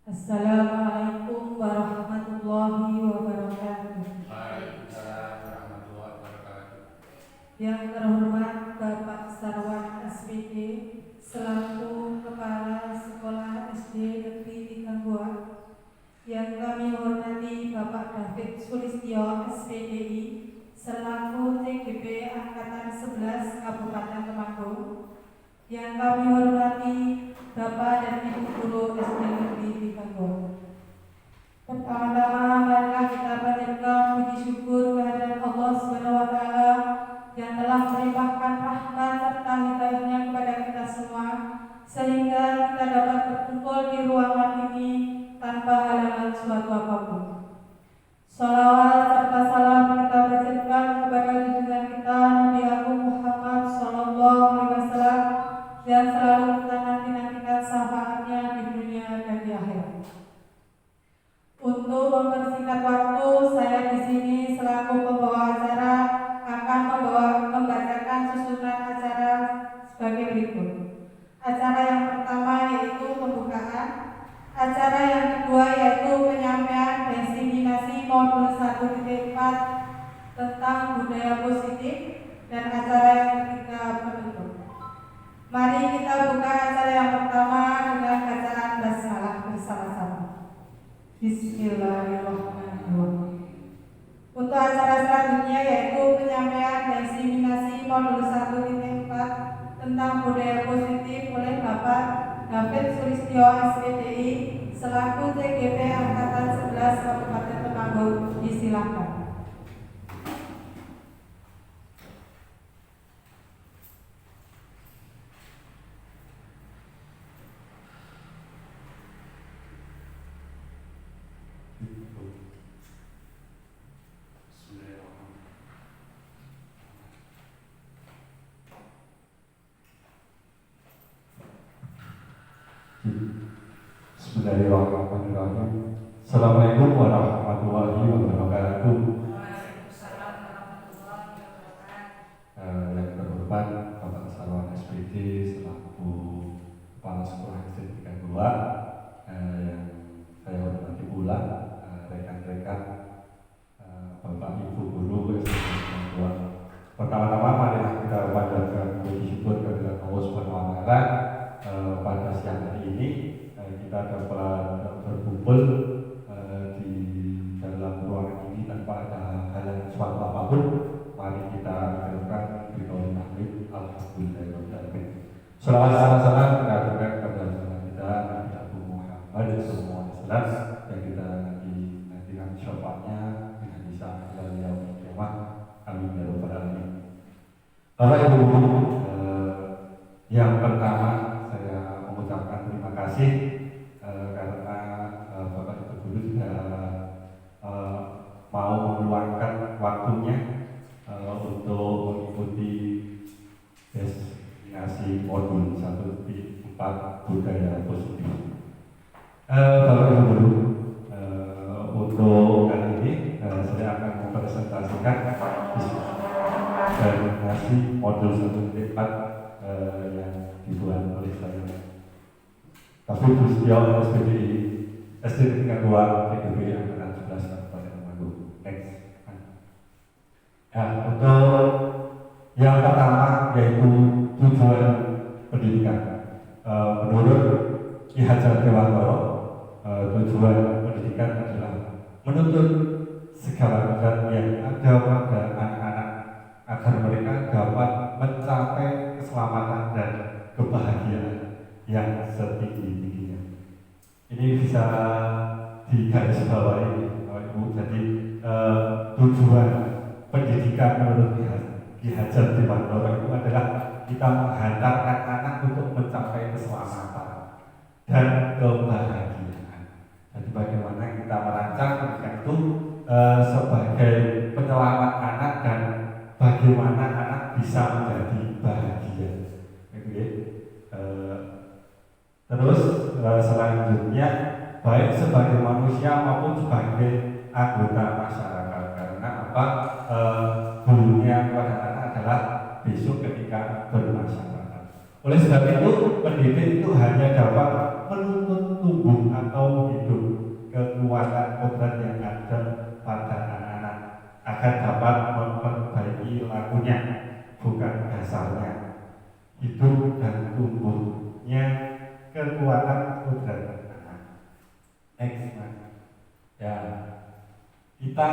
Assalamualaikum warahmatullahi wabarakatuh. Waalaikumsalam warahmatullahi wabarakatuh. Yang terhormat Bapak Sarwan SPD selaku Kepala Sekolah SD Negeri 32. Yang kami hormati Bapak David Sulistyo SPDI selaku TGP Angkatan 11 Kabupaten Temanggung. Yang kami hormati Bapak dan Ibu Guru SD Negeri 32. Pertama-tama marilah kita panjatkan puji syukur kehadirat Allah SWT yang telah melimpahkan rahmat serta hidayahnya kepada kita semua, sehingga kita dapat berkumpul di ruangan ini tanpa halangan suatu apapun. Shalawat serta salam kita panjatkan kepada junjungan kita Nabi Agung Muhammad SAW yang selalu kita nanti-nantikan syafaatnya di dunia dan di akhirat. Untuk mempersingkat waktu, saya di sini selaku pembawa acara akan membacakan susunan acara sebagai berikut. Acara yang pertama yaitu pembukaan, acara yang kedua yaitu penyampaian diseminasi modul 1.4 tentang budaya positif, dan acara yang ketiga penutup. Mari kita buka acara yang pertama dengan bacaan basmalah bersama-sama. Bismillahirrahmanirrahim. Untuk acara selanjutnya yaitu penyampaian diseminasi modul 1.4 tentang budaya positif oleh Bapak David Sulistyo SPDI selaku TGP Angkatan 11 Kabupaten Temanggung. Disilakan. Bismillahirrahmanirrahim. Assalamualaikum warahmatullahi wabarakatuh. Waalaikumsalam warahmatullahi wabarakatuh. Yang terhormat Bapak Sarwan SPD selaku Kepala Sekolah SD 32, yang saya hormati pula rekan-rekan Bapak Ibu Guru SD 32. Pertama-tama marilah kita panjatkan puji syukur kepada Allah Subhanahu wa Ta'ala pada siang hari ini kita dapat berkumpul di dalam ruangan ini tanpa ada halangan suatu apapun. Mari kita dengarkan berdoa tahmid. Alhamdulillahirobbilalamin. Shalawat salam kita aturkan kepada kita Nabi Agung Muhammad SAW yang kita nantikan syafaatnya dengan bisa ilal kiamat. Amin ya rabbal alamin. Bapak Ibu, yang pertama saya mengucapkan terima kasih karena Bapak Ibu Guru sudah mau meluangkan waktunya untuk mengikuti destinasi modul 1.4 budaya positif. Bapak Ibu Guru, untuk kali ini saya akan mempresentasikan destinasi modul 1.4 yang dibuat oleh saya. Tapi Sulistyo SPDI SD 32 TGP Angkatan 11 Kabupaten Temanggung. Next. Ya, untuk yang pertama yaitu tujuan pendidikan. Menurut Ki Hajar Dewantara, tujuan pendidikan adalah menuntut segala zat yang ada pada anak-anak agar mereka dapat mencapai keselamatan dan kebahagiaan yang setinggi-tingginya. Ini bisa digarisbawahi, Ibu. Jadi tujuan pendidikan menurut Ki Hajar Dewantara itu adalah kita menghantarkan anak untuk mencapai keselamatan dan kebahagiaan. Jadi bagaimana kita merancang pendidikan itu sebagai penyelamat anak dan bagaimana anak bisa menjadi bahagia. Terus selanjutnya baik sebagai manusia maupun sebagai anggota masyarakat, karena apa? Gurunya kepada anak adalah besok ketika bermasyarakat. Oleh sebab itu pendidik itu hanya dapat menuntut tumbuh atau hidup kekuatan kodrat yang ada pada anak-anak agar dapat memperbaiki lakunya, bukan dasarnya. Hidup dan tumbuhnya kekuatan kodrat anak. Next, Mas. Ya, kita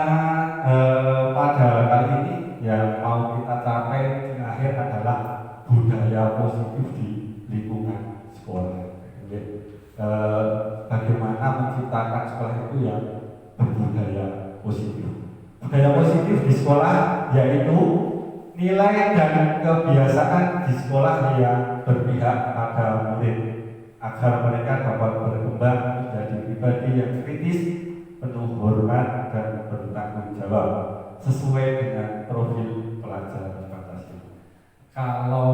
pada kali ini yang mau kita capai di akhir adalah budaya positif di lingkungan sekolah. Bagaimana menciptakan sekolah itu yang berbudaya positif. Budaya positif di sekolah yaitu nilai dan kebiasaan di sekolah yang berpihak pada murid agar mereka dapat berkembang menjadi pribadi yang kritis, penuh hormat dan bertanggung jawab sesuai dengan profil pelajar Pancasila. Kalau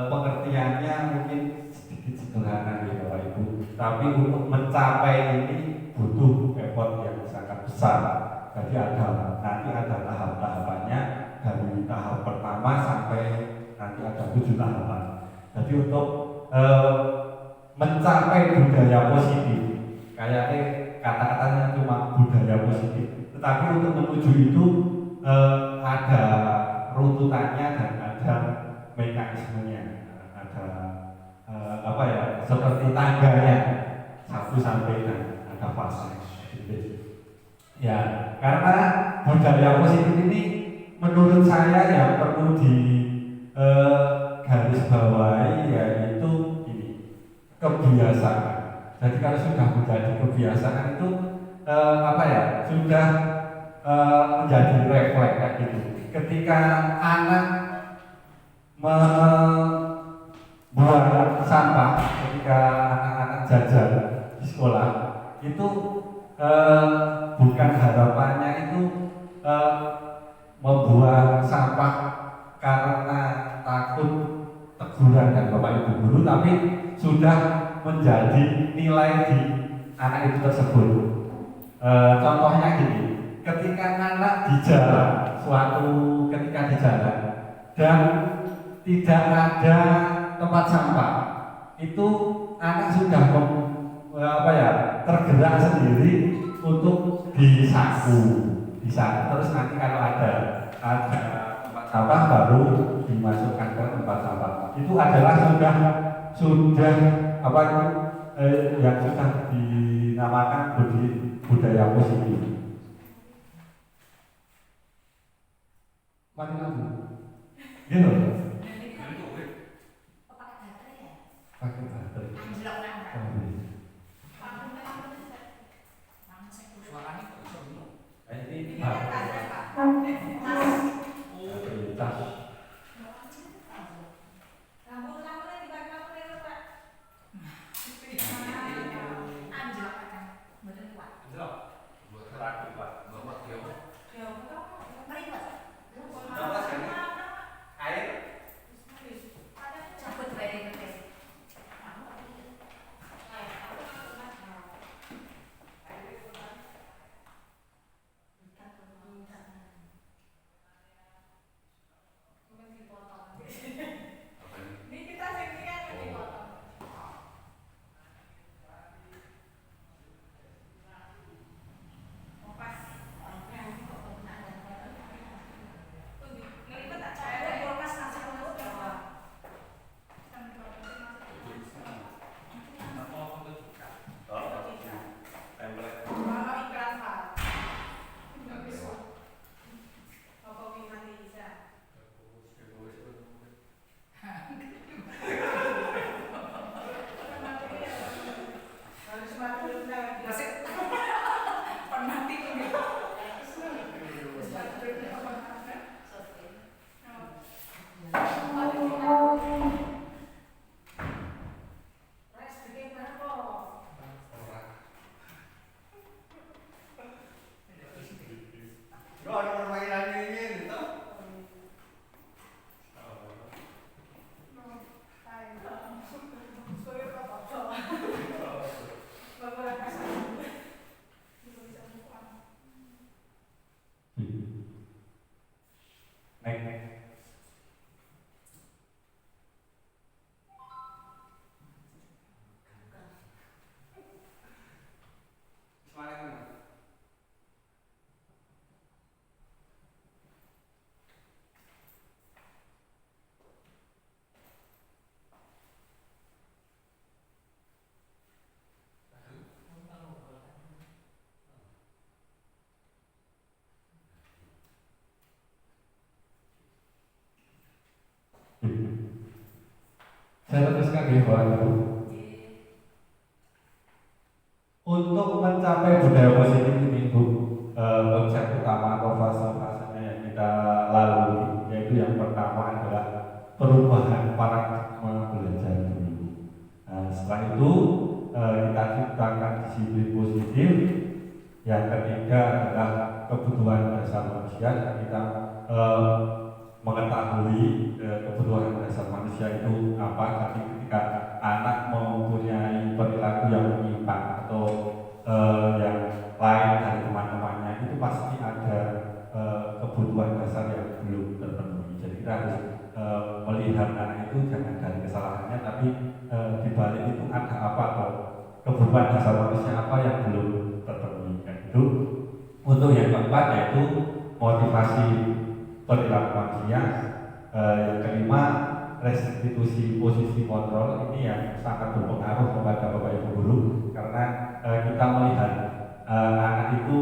pengertiannya mungkin sedikit sederhana ya Bapak Ibu, tapi untuk mencapai ini butuh effort yang sangat besar. Jadi nanti ada tahap-tahapannya dari tahap pertama sampai nanti ada 7 tahapan. Jadi untuk mencapai budaya positif, kayaknya kata-katanya cuma budaya positif, tetapi untuk menuju itu ada runtutannya dan ada mekanismenya, ada apa ya, seperti tangganya 1 sampai dan ada fase. Ya, karena budaya positif ini menurut saya yang perlu di garis bawahi yaitu ini, kebiasaan. Jadi kalau sudah menjadi kebiasaan itu apa ya, sudah menjadi refleks kayak gitu. Ketika anak membuang sampah, ketika anak-anak jajan di sekolah itu bukan harapannya itu membuang sampah karena takut teguran dan Bapak Ibu guru, tapi sudah menjadi nilai di anak itu tersebut. Contohnya gini, ketika anak di jalan, ketika di jalan dan tidak ada tempat sampah, itu anak sudah tergerak sendiri untuk disaku. Terus nanti kalau ada tempat sampah baru dimasukkan ke tempat sampah. Itu adalah sudah yang sudah dinamakan budaya positif. Mari kamu, gitu. Pakai baterai. Saya teruskan ya Bapak Ibu. Untuk mencapai budaya positif ini Bu, konsep utama atau fase-fasenya yang kita lalui, yaitu yang pertama adalah perubahan paradigma belajar dulu. Setelah itu kita ciptakan disiplin positif. Yang ketiga adalah kebutuhan dasar manusia. Kita mengetahui kebutuhan dasar manusia itu apa. Tapi ketika anak mempunyai perilaku yang menyimpang atau yang lain dari teman-temannya, itu pasti ada kebutuhan dasar yang belum terpenuhi. Jadi kita harus melihat anak itu jangan dari kesalahannya, tapi di balik itu ada apa, kebutuhan dasar manusia apa yang belum terpenuhi. Itu untuk yang keempat yaitu motivasi perilaku manusia. Yang kelima, restitusi posisi kontrol. Ini yang sangat berpengaruh kepada Bapak Ibu guru, karena kita melihat anak itu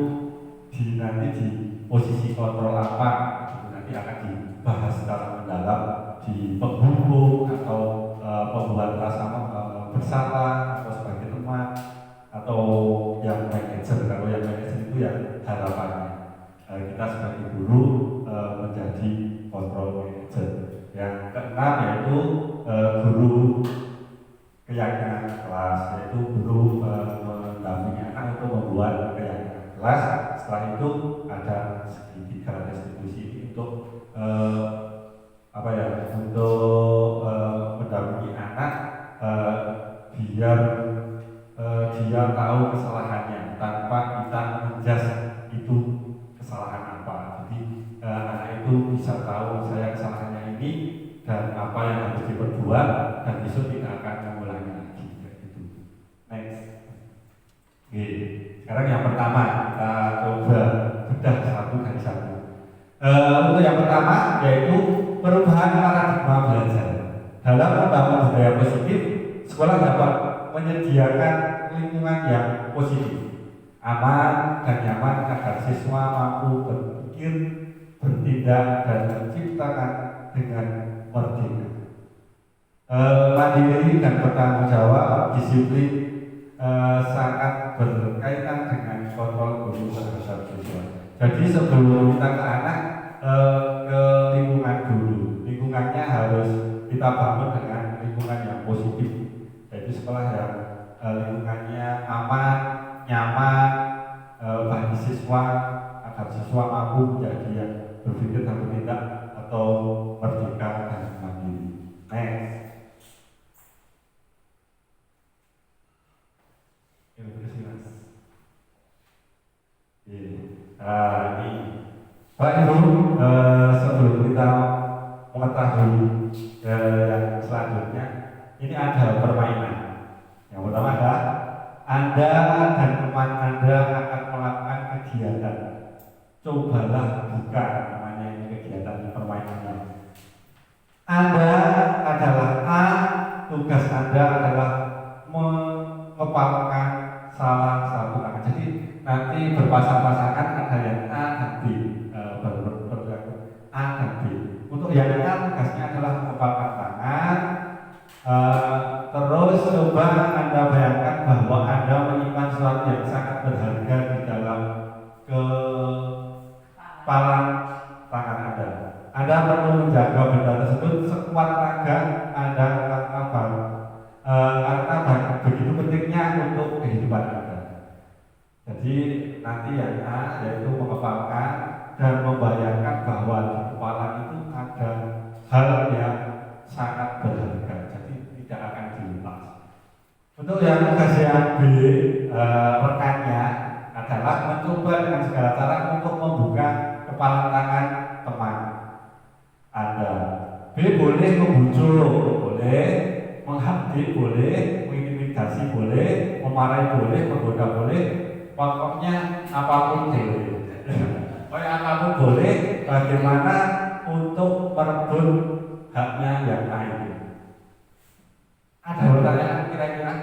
nanti di posisi kontrol apa, itu nanti akan dibahas secara mendalam di penghukum atau pembuat rasa bersalah atau sebagai teman atau yang manajer. Kalau yang manajer itu ya harapannya kita sebagai guru menjadi kontrol manager. Yang keenam yaitu guru keyakinan kelas, yaitu guru mendampingi anak untuk membuat keyakinan kelas. Setelah itu ada segitiga restitusi untuk untuk mendampingi anak biar dia tahu kesalahannya tanpa kita menjas itu kesalahan apa. Jadi anak itu bisa tahu saya kesalahannya ini dan apa yang harus diperbuat, dan besok tidak akan mengulangi lagi. Gitu. Next. Oke. Sekarang yang pertama kita coba bedah satu dari satu. Untuk yang pertama yaitu perubahan paradigma belajar. Dalam membangun budaya positif, sekolah dapat menyediakan lingkungan yang positif, aman dan nyaman agar siswa mampu berpikir, bertindak, dan menciptakan dengan merdeka. Mandiri dan bertanggung jawab, disiplin sangat berkaitan dengan kontrol guru terhadap siswa. Jadi sebelum kita ke anak, ke lingkungan dulu. Lingkungannya harus kita bangun dengan lingkungan yang positif, yaitu sekolah yang lingkungannya aman, nyaman bagi siswa, agar siswa mampu menjadi yang berpikir dan bertindak atau merdeka dan mandiri. Next. Ini Pak Ibu, sebelum kita mengetahui yang selanjutnya, ini ada permainan. Yang pertama adalah Anda dan teman Anda akan melakukan kegiatan. Cobalah buka namanya ini kegiatan permainannya. Anda adalah A, tugas Anda adalah mengepalkan salah satu tangan. Jadi nanti berpasang-pasangan, ada yang A dan B, A dan B. Untuk yang A tugasnya adalah mengepalkan tangan. Terus coba Anda bayangkan bahwa Anda menyimpan sesuatu yang sangat berharga di dalam kepalan tangan Anda. Anda perlu menjaga benda tersebut sekuat tenaga Anda karena begitu pentingnya untuk kehidupan Anda. Jadi nanti yang A yaitu mengepalkan dan membayangkan bahwa di kepala itu ada hal yang sangat berharga, jadi tidak akan dilepas. Untuk yang tugas yang B, rekannya adalah mencoba dengan segala cara untuk membuka kepala tangan teman Anda. B boleh membujuk, boleh menghadik, boleh mengintimidasi, boleh memarahi, boleh menggoda, boleh. Pokoknya apapun boleh. Apapun boleh. Bagaimana untuk merebut haknya yang lain? Ada pertanyaan kira-kira?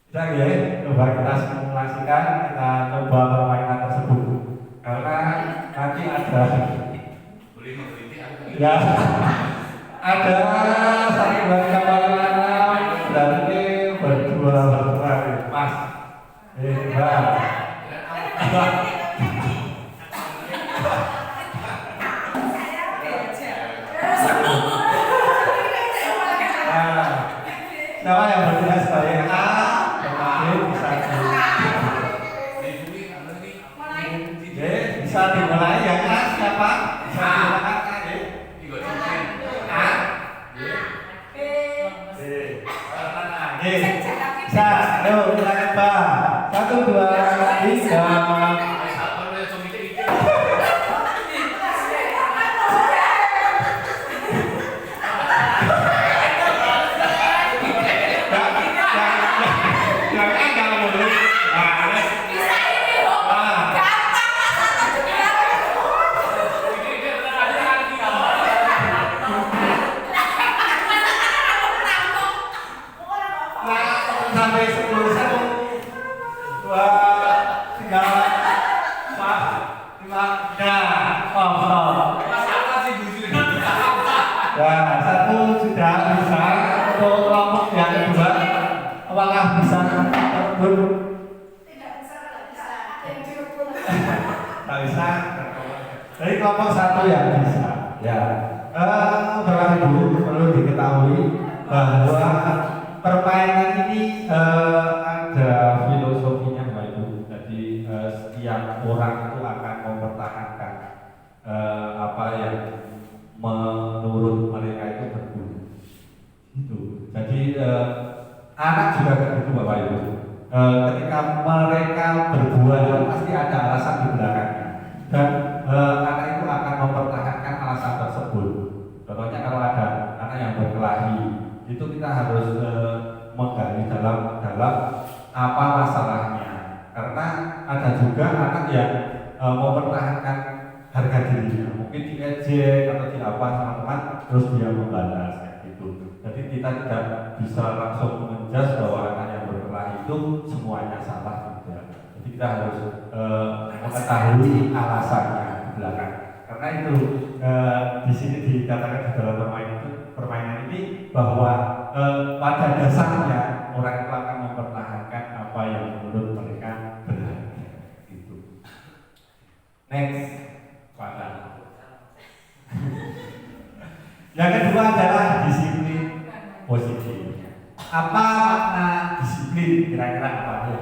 Bisa ya? Coba kita simulasikan, kita coba permainan tersebut. Karena nanti ada. Boleh mengkritik atau Ya. Ada satu lagi kapal berarti berdua pas. Hebat. Siapa yang bertiga sebagai A? Bisa bisa dimulai yang A siapa? Bisa dimulai A. Bisa, ayo kita coba. 1, 2, 3. Sampai 10, 1, 2, 3, 4, 5, ya, satu sudah bisa. Untuk kelompok yang kedua, apakah bisa terbun? Tidak bisa. Dari kelompok satu yang bisa. Ya, Bapak Ibu perlu diketahui bahwa permainan ini ada filosofinya, Bapak Ibu. Jadi setiap orang itu akan mempertahankan apa yang menurut mereka itu berguna. Itu. Jadi anak juga begitu, Bapak Ibu. Ketika mereka berbuat pasti ada alasan di belakangnya. Dan anak itu akan mempertahankan alasan tersebut. Contohnya kalau ada anak yang berkelahi, itu kita harus menggali dalam apa masalahnya, karena ada juga anak yang mempertahankan harga dirinya, mungkin diejek atau di apa teman-teman, terus dia membalas kayak gitu. Jadi kita tidak bisa langsung menjudge bahwa anak yang berkelahi itu semuanya salah, tidak. Jadi kita harus mengetahui alasannya di belakang. Karena itu di sini dikatakan di dalam permainan ini bahwa pada dasarnya orang itu akan mempertahankan apa yang menurut mereka benar. Gitu. Next, pada. Yang kedua adalah disiplin positif. Apa makna disiplin? Kira-kira apa ya?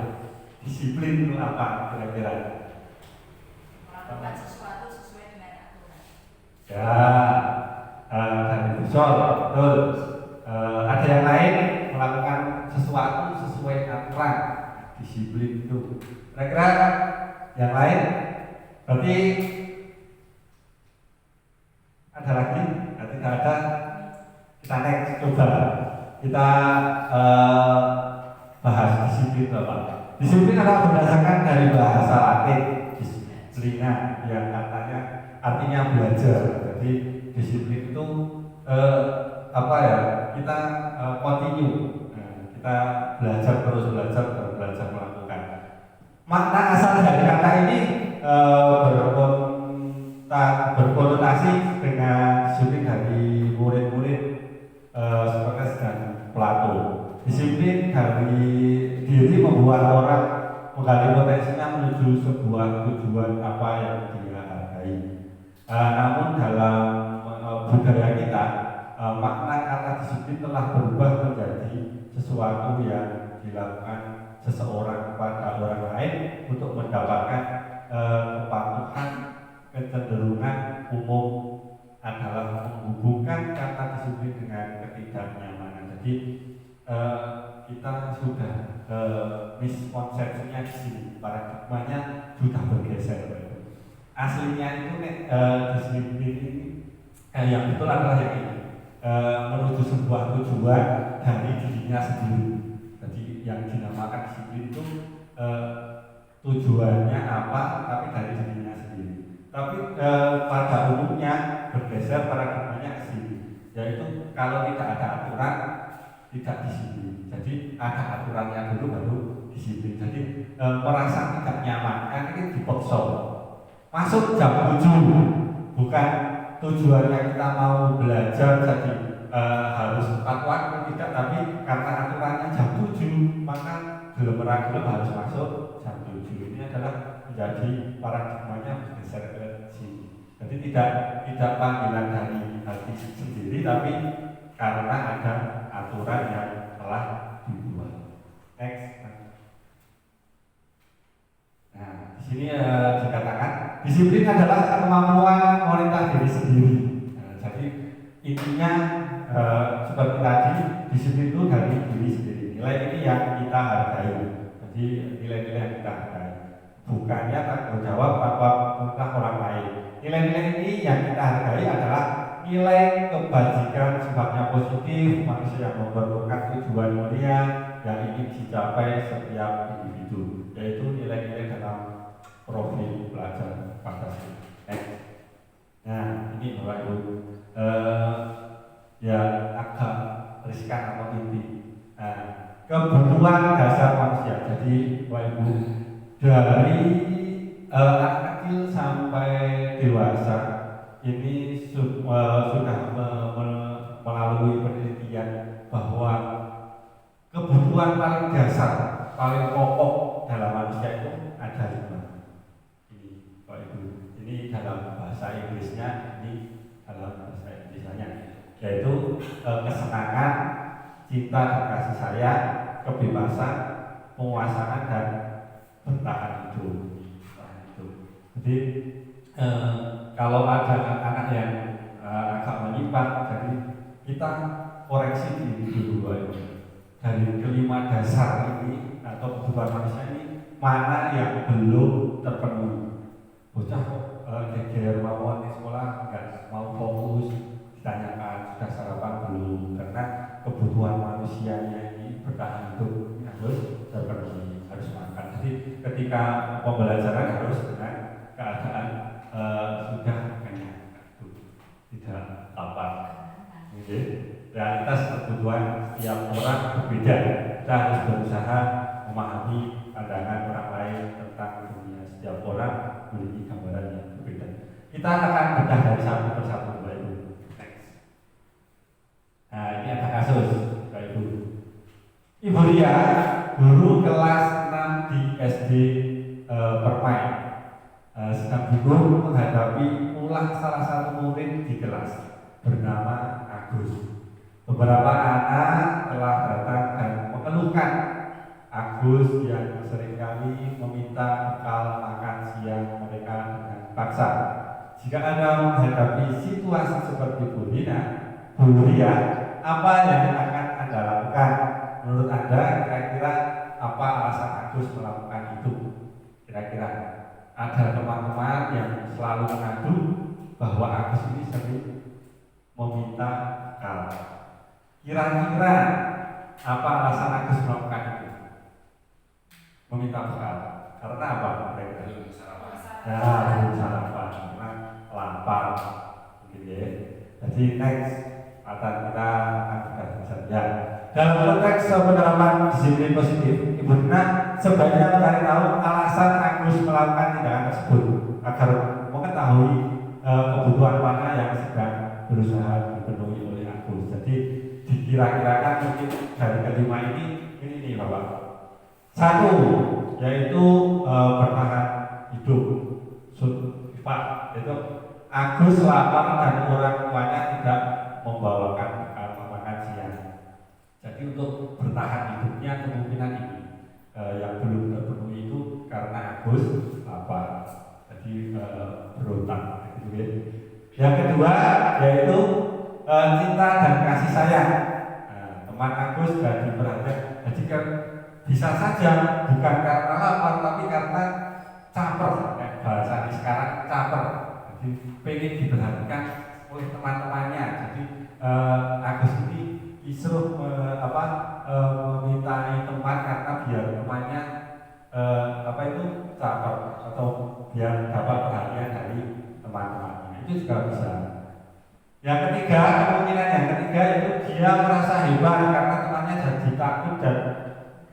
Disiplin itu apa kira-kira? Melakukan sesuatu sesuai dengan aturan. Ya, dan itu betul. Ada yang lain melakukan sesuatu sesuai aturan, disiplin itu. Kira-kira yang lain? Berarti ada lagi? Nanti tidak ada. Kita next, coba kita bahas disiplin apa? Disiplin adalah berdasarkan dari bahasa Latin disiplina yang katanya artinya belajar. Jadi disiplin itu apa ya? Kita continue, kita belajar terus belajar melakukan. Makna asal dari kata ini berkonotasi dengan disiplin dari murid-murid Sokrates dan Plato. Disiplin dari diri membuat orang menggali potensinya menuju sebuah tujuan apa yang dia hargai. Namun dalam budaya kita, makna kata disiplin telah berubah menjadi sesuatu yang dilakukan seseorang kepada orang lain untuk mendapatkan kepatuhan. Kecenderungan umum adalah menghubungkan kata disiplin dengan ketidaknyamanan. Jadi kita sudah miskonsepsinya di sini, paradigmanya sudah bergeser. Aslinya itu disiplin ini yang betul adalah yang ini, menuju sebuah tujuan dari dirinya sendiri. Jadi yang dinamakan disiplin itu tujuannya apa, tapi dari dirinya sendiri. Tapi pada umumnya bergeser paradigmanya ke sini, yaitu kalau tidak ada aturan tidak disiplin. Jadi ada aturannya dulu baru disiplin. Jadi merasa tidak nyaman, kan ini dipaksa. Masuk jam 7, bukan tujuannya kita mau belajar jadi harus tepat waktu tidak, tapi karena aturannya jam 7 maka gelem harus masuk jam 7. Ini adalah menjadi paradigmanya bergeser ke sini. Jadi tidak panggilan dari hati sendiri, tapi karena ada aturan yang telah dibuat. Next. Nah, di sini dikatakan disiplin adalah kemampuan mengontrol diri sendiri. Nah, jadi intinya seperti tadi, disiplin itu dari diri sendiri. Nilai ini yang kita hargai. Jadi nilai-nilai yang kita hargai. Bukannya tanggung jawab apa orang lain. Nilai-nilai ini yang kita hargai adalah nilai kebajikan sifatnya positif, manusia yang memerlukan tujuan mulia yang ingin dicapai setiap individu, yaitu nilai-nilai dalam profil pelajar Pancasila. Nah, ini Bapak Ibu ya agak riskan atau inti. Kebutuhan dasar manusia. Jadi Bapak Ibu, dari anak kecil sampai dewasa ini sudah melalui penelitian bahwa kebutuhan paling dasar, paling pokok dalam manusia itu ada 5. Ini Bapak Ibu, ini dalam bahasa Inggrisnya, ini dalam bahasa Indonesia-nya, yaitu kesenangan, cinta dan kasih sayang, kebebasan, penguasaan dan bertahan hidup. Jadi kalau ada anak-anak yang agak menyimpang, jadi kita koreksi diri dulu dari kelima dasar ini atau kebutuhan manusia ini mana yang belum terpenuhi. Bocah geger mau di sekolah nggak mau fokus, ditanyakan sudah sarapan belum, karena kebutuhan manusianya ini bertahan hidup harus terpenuhi, harus makan. Jadi ketika pembelajaran harus dengan keadaan sudah kenyang, tidak lapar. Realitas kebutuhan setiap orang berbeda. Kita harus berusaha memahami pandangan orang lain tentang dunia. Setiap orang memiliki gambaran yang berbeda. Kita akan bedah dari satu persatu, Bapak Ibu. Next. Nah, ini ada kasus, Bapak Ibu. Ibu Ria, guru kelas 6 di SD Permai, sedang bingung menghadapi ulah salah satu murid di kelas bernama Agus. Beberapa anak telah datang dan mengeluhkan Agus yang seringkali meminta bekal makan siang mereka dengan paksa. Jika Anda menghadapi situasi seperti Bu Ria, apa yang akan Anda lakukan? Menurut Anda, kira-kira apa alasan Agus melakukan itu? Kira-kira ada teman-teman yang selalu mengadu bahwa Agus ini sering meminta bekal. Kira-kira apa alasan Agus melakukan itu? Meminta bekal. Karena apa? Belum sarapan, karena lapar. Gitu ya. Jadi next, kita akan berkata saja. Dalam konteks penerapan disiplin positif, Ibu Rina sebaiknya mencari tahu alasan Agus melakukan tindakan tersebut agar mengetahui kebutuhan mana yang sedang berusaha dipenuhi oleh Agus. Jadi dikira-kirakan mungkin dari kelima ini Bapak. 1, yaitu bertahan hidup. Pak, itu Agus lapar dan orang tuanya tidak membawakan makan siang. Jadi untuk bertahan hidupnya kemungkinan ini yang belum terpenuhi itu karena Agus lapar. Jadi berontak. Yang kedua yaitu cinta dan kasih sayang. Teman Agus jadi perhatian. Jadi bisa saja bukan karena lapar tapi karena caper. Bahasa ini sekarang caper. Jadi pengen diperhatikan oleh teman-temannya. Jadi Agus ini disuruh memintai teman karena biar temannya caper atau biar dapat perhatian dari teman-temannya. Itu juga bisa. Yang ketiga, kemungkinan yang ketiga itu dia merasa hebat karena temannya jadi takut dan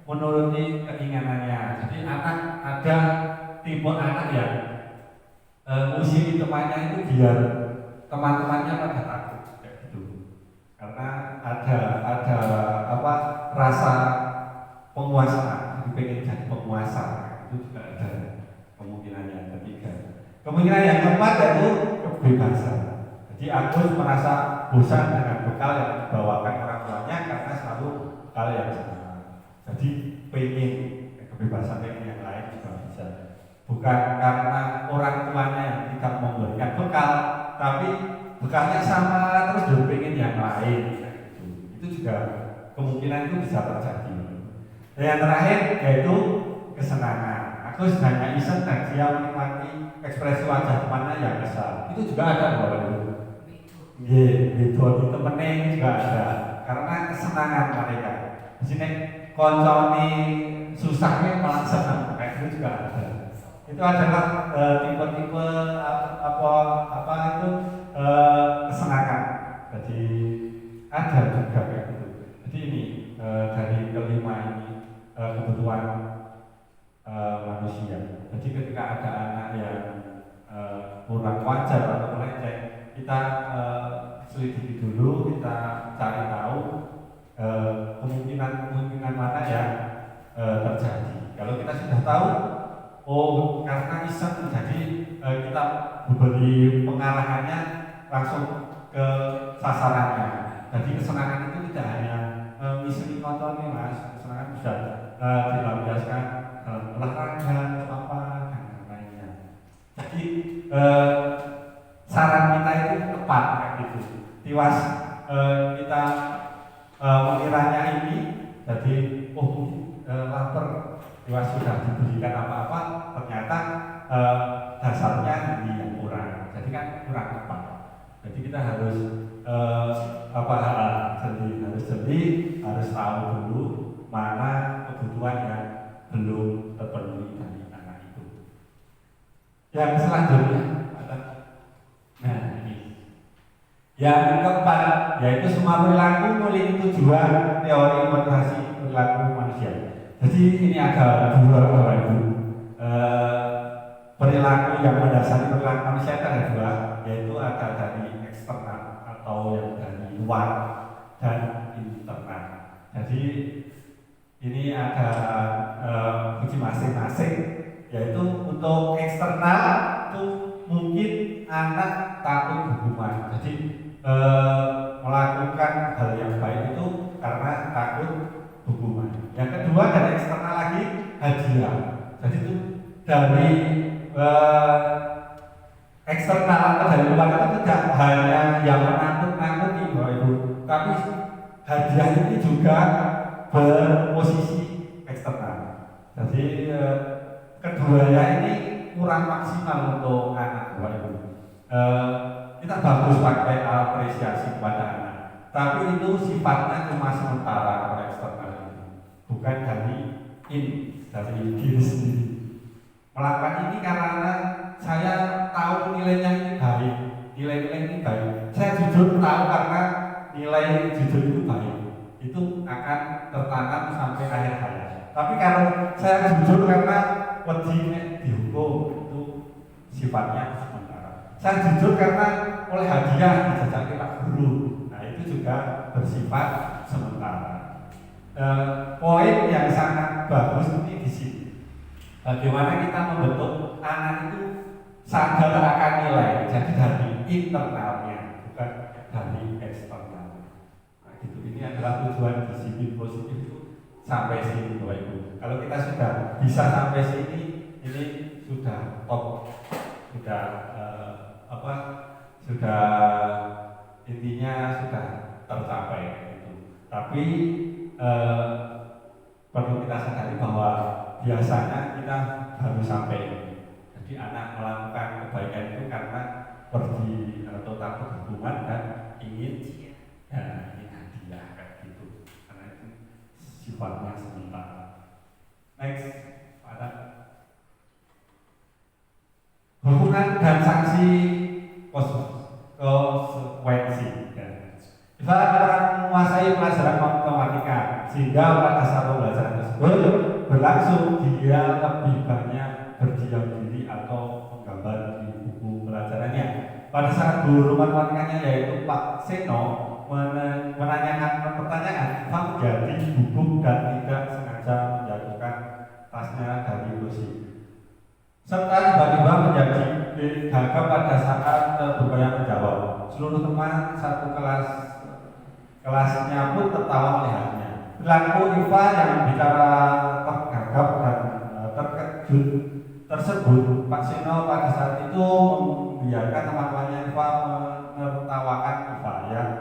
menuruti keinginannya. Jadi ada tipe anak yang ngusiri temannya itu biar teman-temannya pada takut kayak gitu. Karena ada apa rasa penguasaan, jadi pengen jadi penguasa, itu juga ada kemungkinan yang ketiga. Kemungkinan yang keempat yaitu kebebasan. Jadi Agus merasa bosan dengan bekal yang dibawakan orang tuanya karena selalu bekal yang sama. Jadi pengen kebebasan yang lain juga bisa. Bukan karena orang tuanya yang tidak memberikan bekal, tapi bekalnya sama terus dia pengen yang lain. Itu juga kemungkinan itu bisa terjadi. Dan yang terakhir yaitu kesenangan. Aku hanya iseng dan dia menikmati ekspresi wajah temannya yang besar. Itu juga ada Bapak Ibu. Iya, itu di temennya juga ada. Karena kesenangan mereka. Di sini konconi susahnya malah senang, kayak itu juga ada. Itu adalah tipe-tipe apa itu kesenangan. Jadi ada juga kayak gitu. Jadi ini dari kelima ini kebutuhan manusia. Jadi ketika ada anak yang kurang wajar atau melenceng, kita selidiki dulu, kita cari tahu kemungkinan mana yang terjadi. Kalau kita sudah tahu, oh karena iseng, jadi kita beri pengarahannya langsung ke sasarannya. Jadi kesenangan itu tidak hanya misi nonton nih Mas, kesenangan bisa dilampiaskan olahraga atau apa dan lainnya. Jadi saran kita itu tepat kayak gitu. Tiwas kita mengiranya ini, jadi lapar, tiwas sudah diberikan apa-apa, ternyata dasarnya ini yang kurang. Jadi kan kurang tepat. Jadi kita harus harus tahu dulu mana kebutuhan yang belum terpenuhi dari anak itu. Yang selanjutnya, nah ini yang keempat yaitu semua perilaku memiliki tujuan teori motivasi perilaku manusia. Jadi ini ada dua Bapak Ibu. Perilaku yang mendasari perilaku manusia itu ada dua, yaitu ada dari eksternal atau yang dari luar dan internal. Jadi ini ada uji masing-masing, yaitu untuk eksternal itu mungkin anak takut hukuman. Jadi melakukan hal yang baik itu karena takut hukuman. Yang kedua dari eksternal lagi hadiah. Jadi itu dari eksternal atau dari luar itu tidak hanya yang menakut-nakuti Bapak Ibu, tapi hadiah ini juga berposisi eksternal. Jadi keduanya ini kurang maksimal untuk anak Bapak Ibu. Kita bagus pakai apresiasi kepada anak, tapi itu sifatnya cuma sementara kalau eksternal itu, bukan dari diri sendiri. Melakukan ini karena saya tahu nilainya ini baik, nilai-nilai ini baik. Saya jujur tahu karena nilai jujur itu baik, itu akan tertanam sampai akhir hayat. Tapi kalau saya jujur karena wajibnya dihukum, itu sifatnya sementara. Saya jujur karena oleh hadiah dijajaki Pak Guru, nah itu juga bersifat sementara. Poin yang sangat bagus ini di sini. Bagaimana kita membentuk anak itu sadar akan nilai, jadi dari internalnya, bukan dari eksternal. Nah, gitu. Ini adalah tujuan disiplin positif itu sampai sini, Bapak Ibu. Kalau kita sudah bisa sampai sini, ini sudah top, sudah sudah intinya sudah tercapai. Gitu. Tapi perlu kita sadari bahwa biasanya kita baru sampai. Jadi anak melakukan kebaikan itu karena pergi atau takut hukuman dan ingin hadiah kayak gitu. Karena itu sifatnya sementara. Next, pada hukuman dan sanksi konsekuensi. Ibarat orang menguasai pelajaran matematika sehingga pada saat pembelajaran tersebut berlangsung dia lebih banyak berdiam diri atau menggambar di buku pelajarannya. Pada saat guru matematikanya yaitu Pak Seno menanyakan pertanyaan, IFA menjadi gugup dan tidak sengaja menjatuhkan tasnya dari kursi. Serta tiba-tiba menjadi gagap pada saat berupaya menjawab. Seluruh teman satu kelasnya pun tertawa melihatnya. Perilaku IFA yang bicara tergagap dan terkejut tersebut, Pak Sino pada saat itu membiarkan teman-temannya IFA menertawakan IFA yang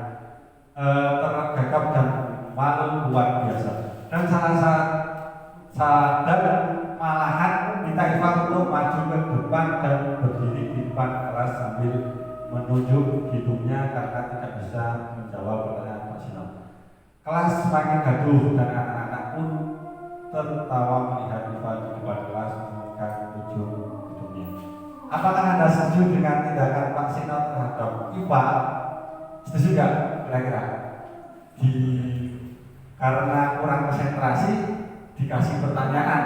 tergagap dan malu luar biasa. Dan dan malahan minta IFA untuk maju ke depan dan berdiri di depan kelas sambil menunjuk hidungnya karena tidak bisa menjawab pertanyaan Pak Sino. Kelas semakin gaduh dan anak-anak pun tertawa melihat IFA di depan kelas mengangkat ujung hidungnya. Apakah Anda setuju dengan tindakan Pak Sino terhadap IFA? Setuju nggak kira-kira? Karena kurang konsentrasi dikasih pertanyaan,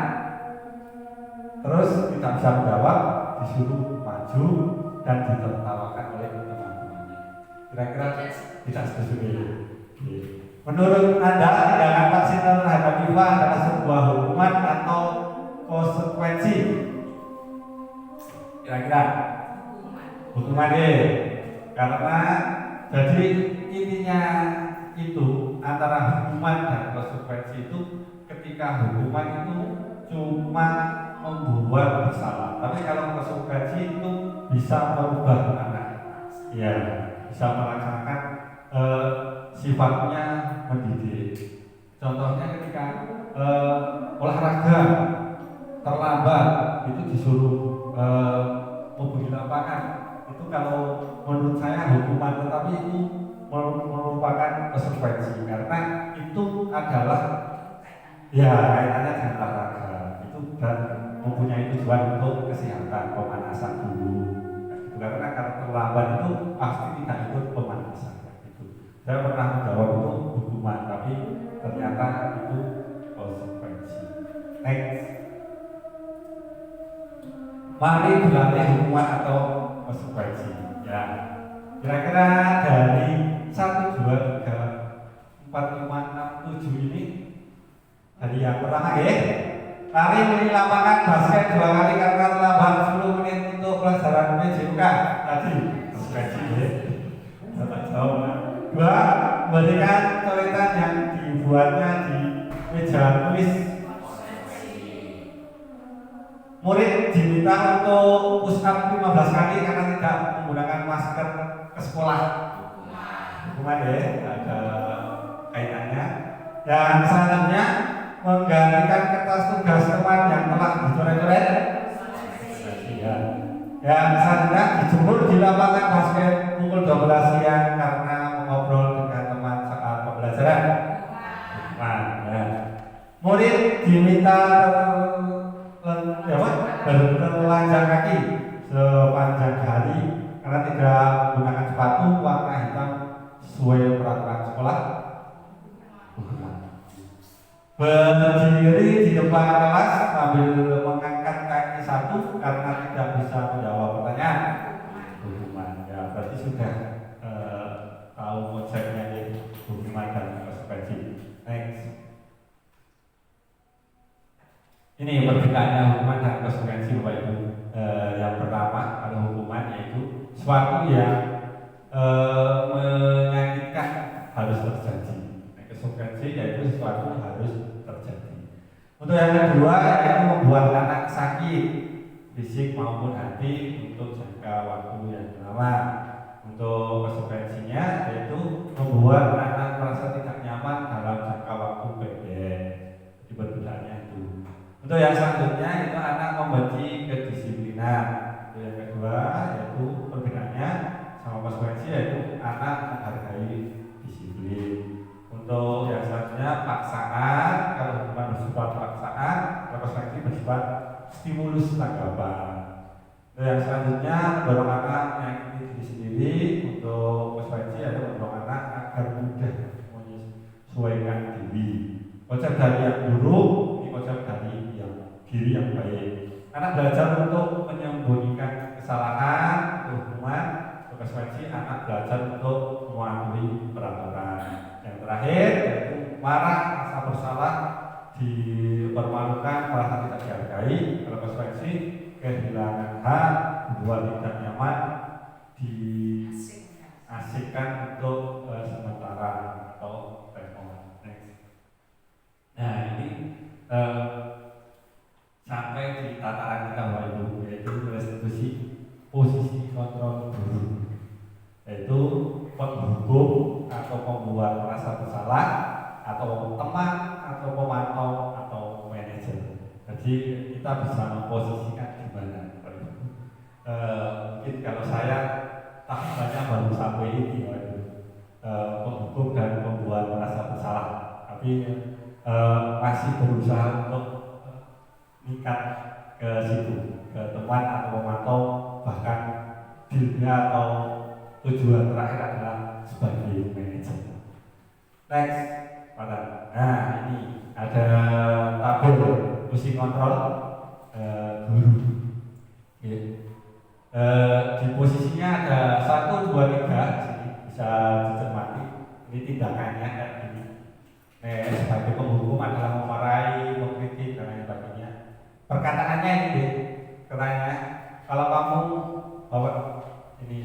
terus tidak bisa menjawab, disuruh maju dan ditertawakan oleh teman-temannya. Kira-kira tidak setuju ya? Menurut Anda, tindakan Pak Sino terhadap IFA adalah sebuah hukuman atau konsekuensi? Kira-kira hukuman ya, karena jadi intinya itu antara hukuman dan konsekuensi itu, ketika hukuman itu cuma membuat bersalah, tapi kalau konsekuensi itu bisa merubah anak, ya bisa melaksanakan sifatnya mendidik. Contohnya ketika olahraga terlambat itu disuruh memberi lapangan, itu kalau menurut saya hukuman, tetapi itu merupakan konsekuensi karena itu adalah ya kaitannya dengan olahraga itu dan mempunyai tujuan untuk kesehatan, pemanasan dulu gitu. Karena kalau terlambat itu pasti tidak ikut pemanasan gitu. Saya pernah menjawab itu hukuman, tapi ternyata itu konsekuensi. Next, mari dilatih hukuman atau konsekuensi ya. Kira-kira dari 1, 2, 3, 4, 5, 6, 7 ini dari yang pertama ya, lari di lapangan basket 2 kali karena terlambat 10 menit untuk pelajaran PJK tadi konsekuensi ya. Tidak jauh. 2, memberikan coretan yang dibuatnya di meja tulis. Murid diminta untuk push up 15 kali karena tidak menggunakan masker ke sekolah. Hukuman ya, ada kaitannya. Yang selanjutnya menggantikan kertas tugas teman yang telah dicoret-coret. Ya. Yang selanjutnya dijemur di lapangan basket pukul 12 siang karena mengobrol dengan teman saat pembelajaran. Hukuman. Ya. Murid diminta bertelanjang kaki sepanjang hari karena tidak menggunakan sepatu warna hitam sesuai peraturan sekolah. Berdiri di depan kelas sambil mengangkat kaki 1 karena tidak bisa menjawab pertanyaan. Hukuman. Ya, berarti sudah tahu konsepnya ya, hukuman dan konsekuensi. Next. Ini perbedaannya hukuman dan konsekuensi Bapak Ibu. Yang pertama ada hukuman yaitu sesuatu yang menyakitkan harus terjadi. Konsekuensi yaitu sesuatu harus terjadi. Untuk yang kedua yaitu membuat anak sakit fisik maupun hati untuk jangka waktu yang lama. Untuk konsekuensinya yaitu membuat anak merasa tidak nyaman dalam jangka waktu pendek. Jadi perbedaannya itu. Untuk yang selanjutnya itu anak membenci kedisiplinan. Untuk yang kedua yaitu perbedaannya sama konsekuensi yaitu anak menghargai disiplin. Untuk yang selanjutnya paksaan, kalau hukuman bersifat paksaan, kalau konsekuensi bersifat stimulus tanggapan. Untuk yang selanjutnya mendorong anak menyakiti diri sendiri. Untuk konsekuensi yaitu mendorong anak agar mudah menyesuaikan diri. Konsep dari yang buruk, ini konsep dari diri yang baik. Anak belajar untuk menyembunyikan kesalahan, hukuman, konsekuensi anak belajar untuk mematuhi peraturan. Yang terakhir yaitu marah, rasa bersalah, dipermalukan, merasa tidak dihargai, retrospeksi, kehilangan hak, dibuat tidak nyaman, diasingkan untuk sementara atau remote. Nah ini sampai di tataran kita Bapak Ibu, yaitu restitusi posisi kontrol guru, yaitu penghukum atau pembuat merasa bersalah atau teman atau pemantau atau manajer. Jadi kita bisa memposisikan di mana. Mungkin kalau saya tahapannya baru sampai ini, penghukum dan pembuat merasa bersalah, tapi masih berusaha untuk mengikat ke situ, ke teman atau pemantau, bahkan dirinya atau tujuan terakhir adalah sebagai manajer. Next, nah ini ada tabel fungsi kontrol guru. Di posisinya ada 1, 2, 3 sini bisa dicermati. Ini tindakannya kayak gini. Sebagai penghukum adalah memarahi, mengkritik dan lain sebagainya. Perkataannya ini, katanya kalau kamu bawa ini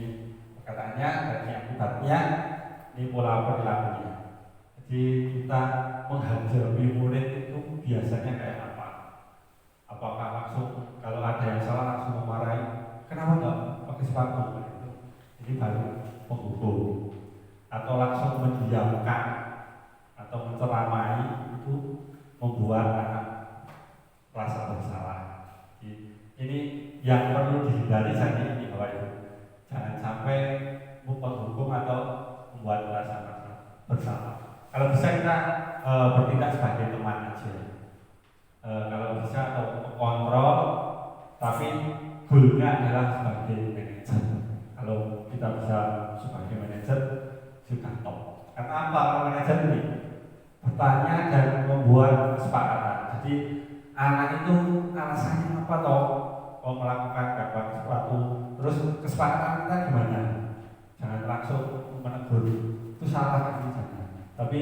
perkataannya dan akibatnya, ini pola perilakunya. Jadi kita menghadapi murid itu biasanya kayak apa? Apakah langsung kalau ada yang salah langsung memarahi? Kenapa enggak pakai sepatu? Ini baru penghukum. Atau langsung mendiamkan atau menceramai, itu membuat anak merasa bersalah. Ini yang perlu dihindari saja ini Bapak Ibu. Jangan sampai penghukum atau membuat merasa bersalah. Kalau bisa kita bertindak sebagai teman aja. Kalau bisa atau kontrol, tapi goalnya adalah sebagai manajer. Kalau kita bisa sebagai manajer sudah top. Karena apa? Kalau manajer ini bertanya dan membuat kesepakatan. Jadi anak itu alasannya apa toh? Kalau melakukan gangguan sesuatu, terus kesepakatan kita gimana? Jangan langsung menegur itu salah kan? Tapi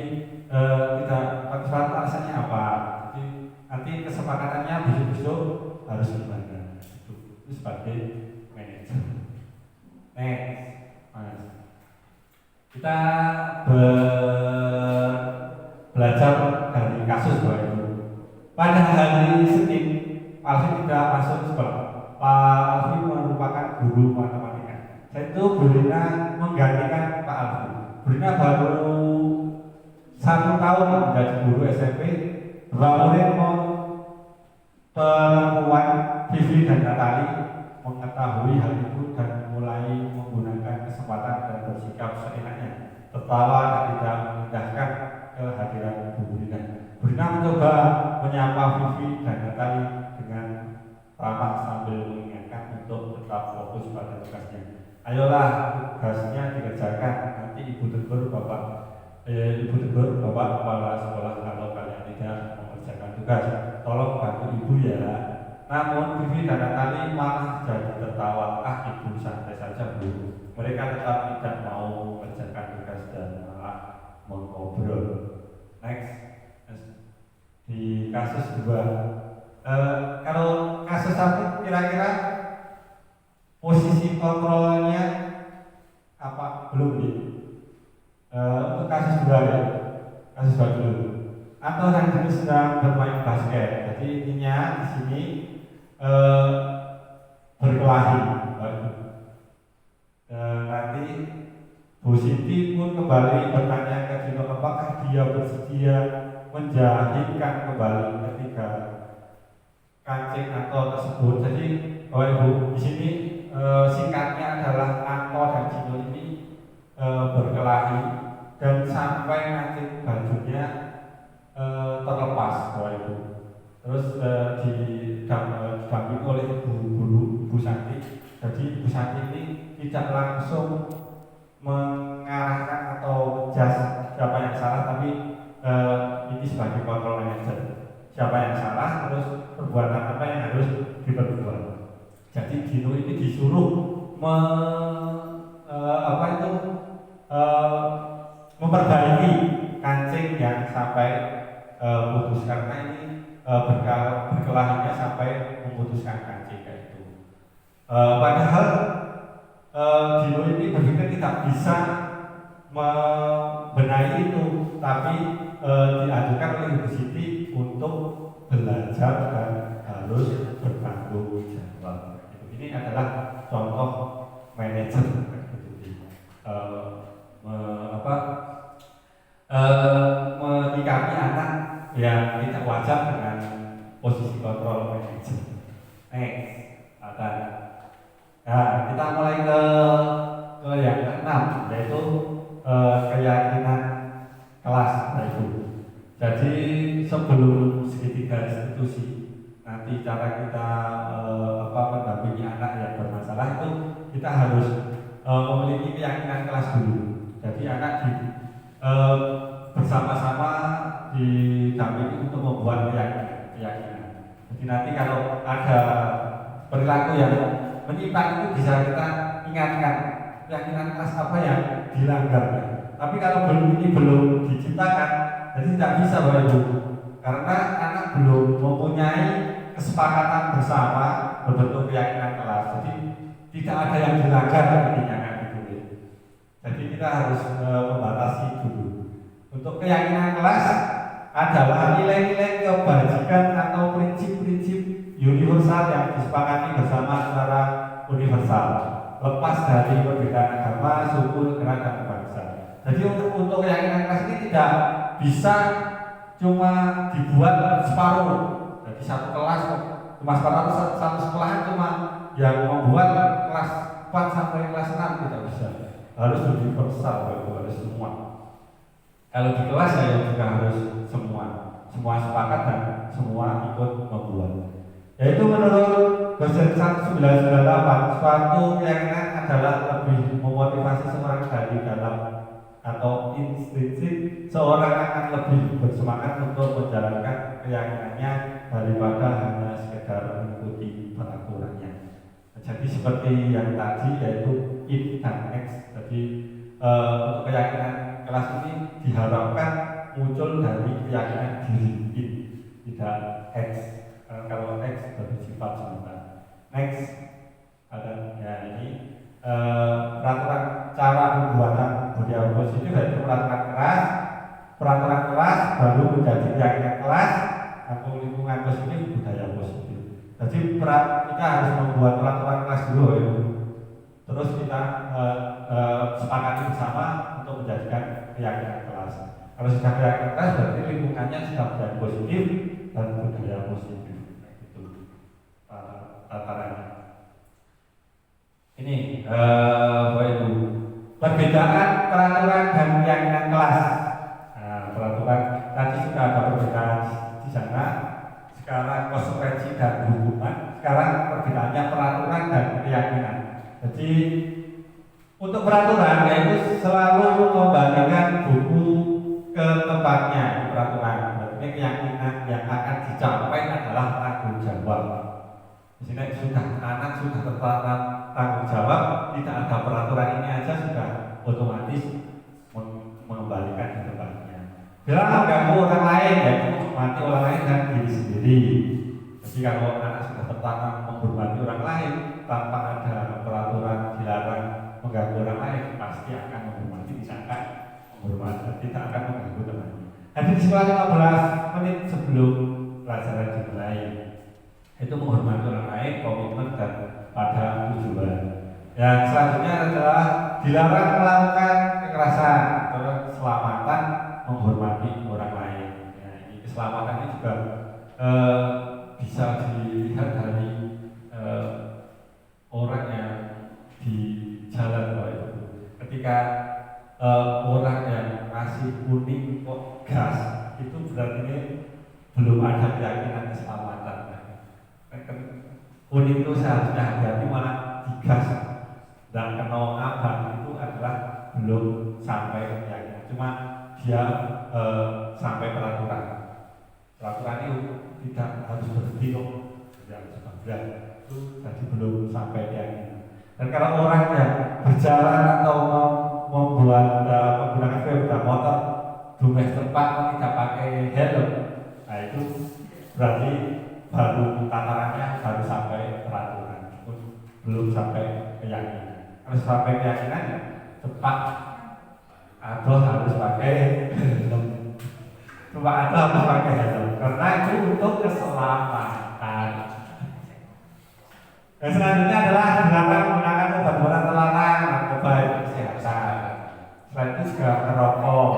tidak kesepakatan alasannya apa? Jadi nanti kesepakatannya besok harus gimana? Itu sebagai manajer. Next, kita belajar dari kasus Bapak Ibu. Pada hari Senin, Pak Alvin tidak masuk sekolah. Pak Alvin merupakan guru matematika. Saya itu Brina menggantikan Pak Alvin. Brina baru 1 tahun menjadi guru SMP. Beberapa murid perempuan Vivi dan Natali mengetahui hal itu dan mulai menggunakan kesempatan dan bersikap seenaknya, tertawa dan tidak memindahkan kehadiran Bu Brina. Brina mencoba menyapa Vivi dan Natali dengan ramah sambil mengingatkan untuk tetap fokus pada tugasnya. Ayolah, tugasnya dikerjakan, nanti Ibu tegur Bapak kepala sekolah kalau kalian tidak mengerjakan tugas. Tolong bantu Ibu ya. Namun Vivi dan Natali malah jadi tertawa. Ibu santai saja Bu. Mereka tetap tidak mau mengerjakan tugas dan malah mengobrol. Next, di kasus 2. Kalau kasus 1 kira-kira posisi kontrolnya apa? Belum nih. Untuk kasus 2 ya, kasus 2 dulu. Atau yang jenis sedang bermain basket. Jadi intinya di sini berkelahi. Nanti Bu Siti pun kembali bertanya ke Dino apakah dia bersedia menjahitkan kembali ketiga kancing Anto tersebut. Jadi Bapak Ibu di sini singkatnya adalah Anto dan Dino ini berkelahi dan sampai kancing bajunya terlepas Bapak Ibu. Terus didampingi oleh Bu Santi. Jadi Bu Santi ini tidak langsung mengarahkan atau menjas siapa yang salah, tapi ini sebagai kontrol manager. Siapa yang salah, terus perbuatan apa yang harus diperbuat. Jadi Dino ini disuruh memperbaiki kancing yang sampai putus, karena ini berkelahinya sampai memutuskan kancing kayak itu. Padahal Dino ini berpikir tidak bisa membenahi itu, tapi diajukan oleh Ibu Siti untuk belajar dan harus bertanggung jawab. Ini adalah contoh manajer menyikapi anak yang tidak wajar dengan posisi kontrol manajer. Nah, kita mulai ke yang keenam, yaitu keyakinan kelas. Jadi sebelum segitiga institusi, nanti cara kita mendampingi anak yang bermasalah itu kita harus memiliki keyakinan kelas dulu. Jadi anak bersama-sama didampingi untuk membuat keyakinan. Jadi nanti kalau ada perilaku yang menyimpang itu bisa kita ingatkan keyakinan kelas apa yang dilanggar. Tapi kalau ini belum diciptakan, jadi tidak bisa Bapak Ibu, karena anak belum mempunyai kesepakatan bersama berbentuk keyakinan kelas. Jadi tidak ada yang dilanggar intinya kan itu. Jadi kita harus membatasi dulu. Untuk keyakinan kelas adalah nilai-nilai kebajikan atau prinsip-prinsip universal yang disepakati bersama secara universal, lepas dari perbedaan agama, suku, negara, dan bangsa. Jadi untuk keyakinan kelas ini tidak bisa cuma dibuat separuh. Jadi satu kelas cuma separuh, satu sekolahan cuma yang membuat kelas 4 sampai kelas 6 tidak bisa. Harus universal, harus semua. Kalau di kelas saya juga harus semua sepakat dan semua ikut membuat. Yaitu menurut dosen 1998, suatu keyakinan adalah lebih memotivasi seorang dari dalam atau intrinsik, seorang akan lebih bersemangat untuk menjalankan keyakinannya daripada hanya sekedar mengikuti peraturannya. Jadi seperti yang tadi, yaitu it dan X. Jadi untuk keyakinan kelas ini diharapkan muncul dari keyakinan diri it, tidak X. Kalau X bersifat sementara. Next ada ya ini peraturan cara pembuatan budaya positif, yaitu peraturan kelas baru menjadi keyakinan kelas atau lingkungan positif, budaya positif. Jadi kita harus membuat peraturan kelas dulu ya. Terus kita sepakati bersama untuk menjadikan keyakinan kelas. Kalau sudah keyakinan kelas berarti lingkungannya sudah menjadi positif dan budaya positif. Tatarannya. Ini Bapak Ibu, perbedaan peraturan dan keyakinan kelas. Peraturan tadi sudah ada perbedaan di sana. Sekarang konsekuensi dan hukuman. Sekarang perbedaannya peraturan dan keyakinan. Jadi untuk peraturan yaitu selalu mengembalikan buku ke tempatnya. Peraturan berarti keyakinan yang akan dicapai adalah tanggung jawab. Di sini anak sudah tertata tanggung jawab, tidak ada peraturan ini aja sudah otomatis mengembalikan ke tempatnya. Bila mengganggu orang lain, yaitu menghormati orang lain dan diri sendiri. Jadi kalau anak sudah tertata menghormati orang lain tanpa ada peraturan dilarang mengganggu orang lain, pasti akan menghormati, misalkan menghormati, tidak akan mengganggu temannya. Hadir sekitar 15 menit sebelum pelajaran dimulai. Itu menghormati orang lain, komitmen dan pada tujuan. Yang selanjutnya adalah dilarang melakukan kekerasan atau keselamatan, menghormati orang lain. Ya, ini keselamatan ini juga bisa dilihat dari orang yang di jalan itu. Ketika orang yang masih kuning kok gas, itu berarti belum ada keyakinan keselamatan. Kuning itu seharusnya hati-hati, malah digas dan kena abang itu adalah belum sampai keyakinan. Cuma dia sampai peraturan itu tidak harus berhenti kok, yang sebagian itu jadi belum sampai keyakinan. Dan kalau orang yang berjalan atau membuat menggunakan sepeda motor dumeh tempat tidak pakai helm, nah itu berarti baru tatarannya baru sampai peraturan, belum sampai keyakinan. Kalau sampai keyakinan ya tempat atau harus pakai helm, tempat atau harus pakai helm, karena itu untuk keselamatan. Dan selanjutnya adalah dilarang menggunakan obat-obatan terlarang, narkoba itu kesehatan. Selain itu juga merokok,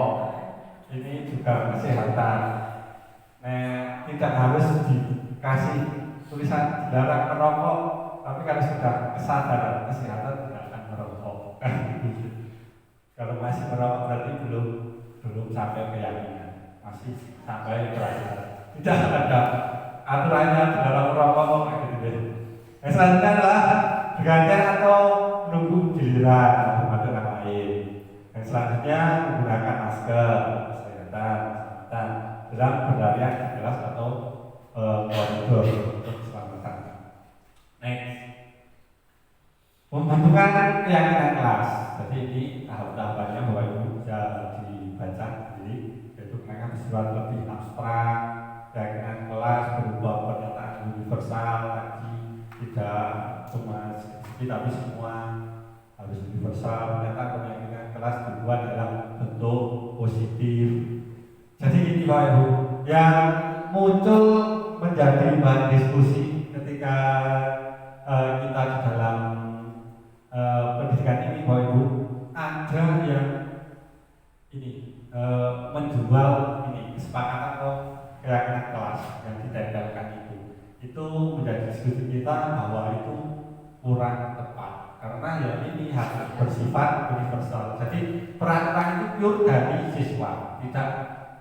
ini juga kesehatan. Nah, tidak harus dikasih tulisan dilarang merokok, tapi kalau sudah kesadaran kesehatan tidak akan merokok. Kalau masih merokok berarti belum sampai keyakinan, masih sampai perasaan. Tidak ada aturannya dilarang merokok gitu deh. Yang selanjutnya adalah bergantian atau menunggu giliran membantu orang lain. Yang selanjutnya menggunakan masker, kesehatan dalam berlarian di kelas atau koridor untuk keselamatan. Next, membutuhkan keyakinan kelas. Jadi ini tahap-tahapannya Bapak Ibu bisa dibaca sendiri, yaitu mereka bersifat lebih abstrak, keyakinan kelas berupa pernyataan universal lagi. Tidak cuma sedikit tapi semua harus universal. Ternyata keyakinan kelas dibuat dalam bentuk positif. Jadi ini Bapak Ibu yang muncul menjadi bahan diskusi ketika kita di dalam pendidikan ini Bapak Ibu, ada yang ini menjual ini kesepakatan atau keyakinan kelas yang ditempelkan itu menjadi diskusi kita bahwa itu kurang tepat karena ya ini harus bersifat universal. Jadi peraturan itu pure dari siswa, tidak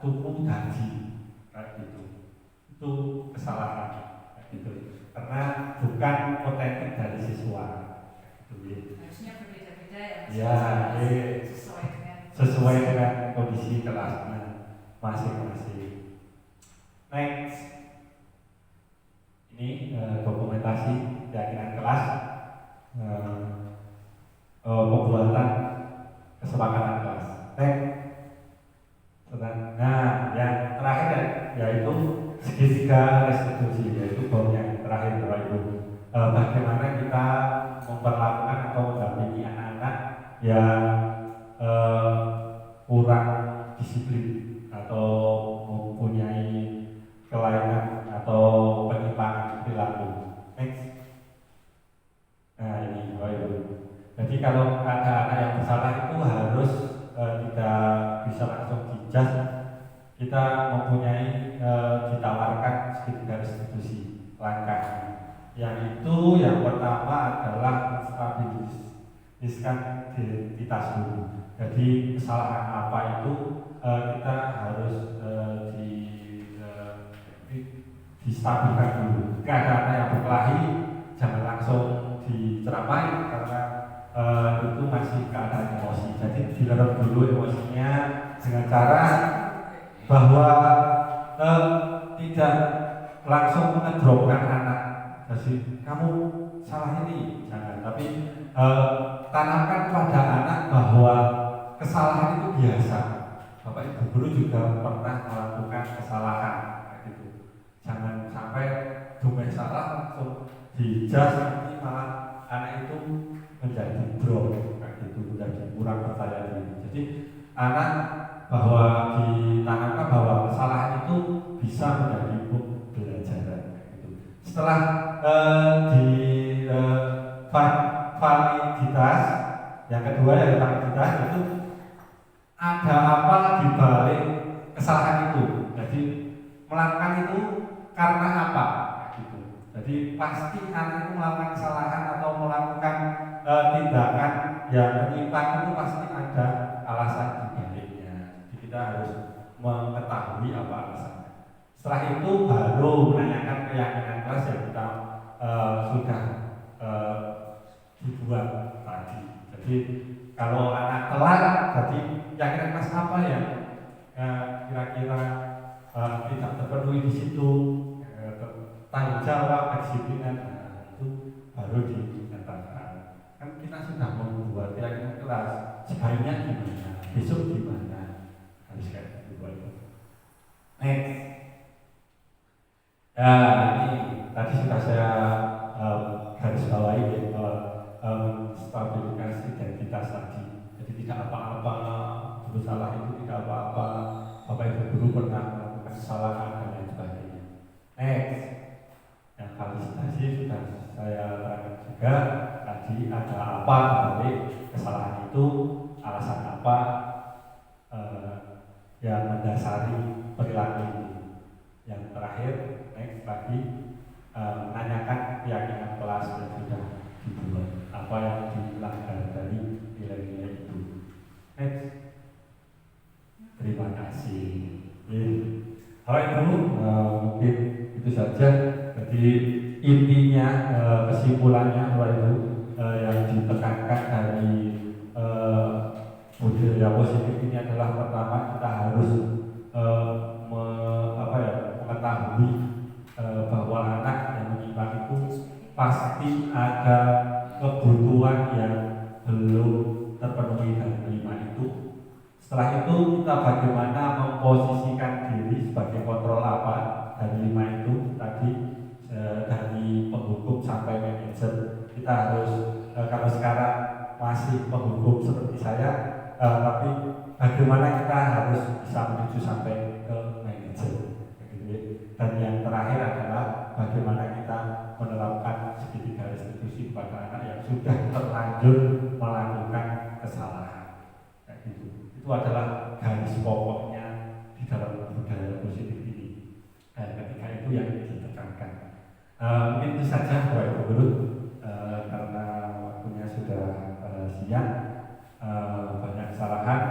tumbuh gaji kayak gitu. Itu kesalahan kayak gitu. Karena bukan otentik dari siswa. Gitu. Harusnya berbeda-beda ya. Sesuai dengan kondisi kelasnya masing-masing. Next. Ini dokumentasi keyakinan kelas, pembuatan kesepakatan kelas. Nah, yang terakhir yaitu segitiga restitusi, yaitu bom yang terakhir Bapak Ibu. Bagaimana kita memperlakukan atau mendampingi anak-anak yang kurang disiplin atau mempunyai kelainan atau penyimpangan perilaku. Next. Nah ini Bapak Ibu. Jadi kalau ada anak yang bersalah itu harus tidak bisa langsung dijudge. Kita mempunyai ditawarkan segitiga restitusi langkahnya. Yang itu yang pertama adalah menstabiliskan identitas dulu. Jadi kesalahan apa itu kita harus distabilkan dulu. Jika ada anak yang berkelahi, jangan langsung diceramai karena itu masih keadaan emosi. Jadi diredam dulu emosinya dengan cara bahwa tidak langsung mengedropkan anak. Jadi kamu salah ini, jangan. Tapi tanamkan pada anak bahwa kesalahan itu biasa. Bapak Ibu guru juga pernah melakukan kesalahan. Jangan sampai dumeh salah langsung dijudge, nanti malah anak itu menjadi drop kayak gitu, menjadi kurang percaya diri. Jadi anak bahwa ditanamkan bahwa kesalahan itu bisa menjadi pembelajaran gitu. Setelah validitas, yang kedua dari validitas itu ada apa di balik kesalahan itu. Jadi melakukan itu karena apa? Gitu. Jadi pasti anak itu melakukan kesalahan atau melakukan tindakan yang menyimpang itu pasti ada alasan di baliknya. Jadi kita harus mengetahui apa alasannya. Setelah itu baru menanyakan keyakinan kelas yang kita sudah dibuat tadi. Jadi kalau anak telat, jadi keyakinan kelas apa ya? Kira-kira tidak terpenuhi di situ, tanggung jawab, kedisiplinan, itu baru dinyatakan. Kan kita sudah membuat keyakinan kelas. Jika banyak gimana, besok gimana, harus kayak gitu aja. Next. Ya, ini tadi sudah saya garis bawahi bahwa stabilifikasi identitas tadi. Jadi tidak apa-apa bersalah itu tidak apa-apa. Bapak Ibu guru pernah melakukan kesalahan dan lain sebagainya. Next. Yang kalisitasi sudah saya terangkan juga tadi ada apa dari kesalahan itu, alasan apa yang mendasari perilaku itu. Yang terakhir, next lagi menanyakan keyakinan kelas yang sudah dibuat, apa yang dilanggar dari nilai-nilai itu. Next, terima kasih. Bapak Ibu, mungkin itu saja. Jadi intinya, kesimpulannya Bapak Ibu yang ditekankan dari budaya positif ini adalah pertama kita harus mengetahui bahwa anak yang menyimpang itu pasti ada kebutuhan yang belum terpenuhi dari 5 itu. Setelah itu kita bagaimana memposisikan diri sebagai kontrol apa dari 5 itu tadi, dari penghukum sampai manajer. Kita harus kalau sekarang masih penghukum seperti saya, tapi bagaimana kita harus bisa menuju sampai ke manajer. Dan yang terakhir adalah bagaimana kita menerapkan segitiga restitusi kepada anak yang sudah terlanjur melakukan kesalahan. Kayak gitu. Itu adalah garis pokoknya di dalam budaya positif ini. Dan ketika itu yang ditekankan. Mungkin itu saja Bapak Ibu Guru, karena waktunya sudah siang, banyak kesalahan,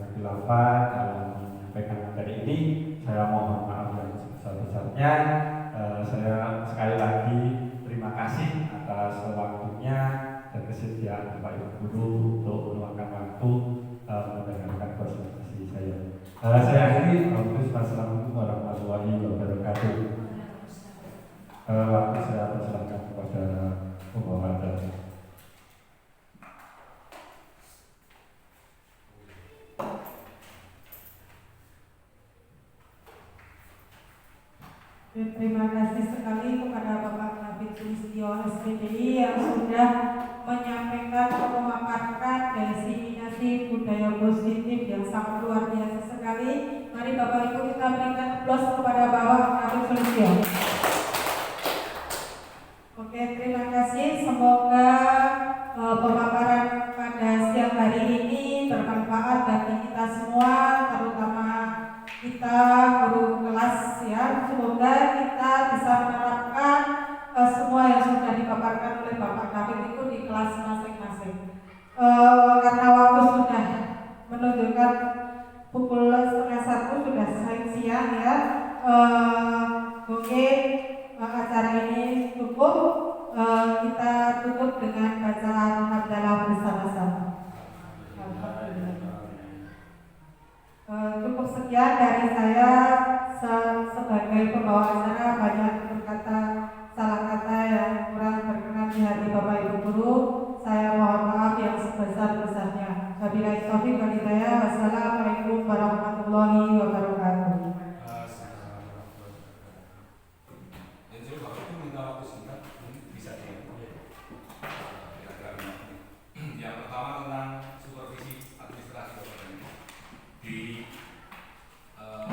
kekeliruan dalam menyampaikan materi ini. Saya mohon maaf yang sebesar-besarnya. Saya sekali lagi terima kasih atas waktunya dan kesediaan Bapak Ibu Guru untuk meluangkan waktu mendengarkan presentasi saya. Saya akhiri. Wassalamualaikum warahmatullahi wabarakatuh. Waktu saya persilakan kepada pembawa acara. Terima kasih sekali kepada Bapak Kabid Sulistyo SPDI yang sudah menyampaikan atau memaparkan definisi budaya positif yang sangat luar biasa sekali. Mari Bapak Ibu kita berikan aplaus kepada Bapak Kabid Sulistyo. Oke, terima kasih. Semoga pemaparan pada siang hari ini bermanfaat bagi kita semua, terutama kita guru kelas ya. Semoga kita bisa menerapkan semua yang sudah dipaparkan oleh Bapak Kabid itu di kelas masing-masing. Karena waktu sudah menunjukkan pukul 12:30 sudah siang ya. Mungkin acara ini cukup. Kita tutup dengan bacaan hamdalah bersama-sama. Cukup sekian dari saya sebagai pembawa acara. Banyak berkata salah kata yang kurang berkenan di hati Bapak Ibu Guru. Saya mohon maaf yang sebesar-besarnya. Wabillahi taufiq wal hidayah. Wassalamualaikum warahmatullahi wabarakatuh.